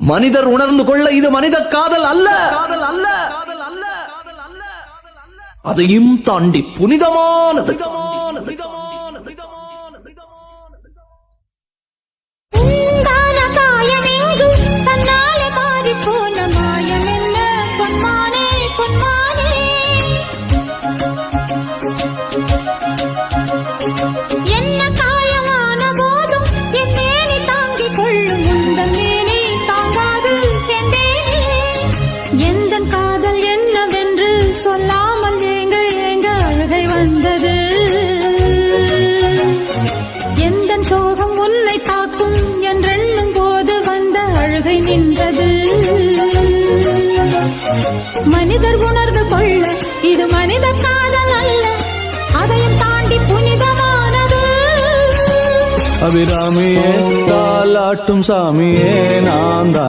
மனிதர் உணர்ந்து கொள்ள இது மனித காதல் அல்ல, அதையும் தாண்டி புனிதமானது. மனிதர் உணர்ந்து கொள்ள இது மனித காதல் அல்ல, அதையும் தாண்டி புனிதமானது. அபிராமியே தாலாட்டும் சாமியே நான்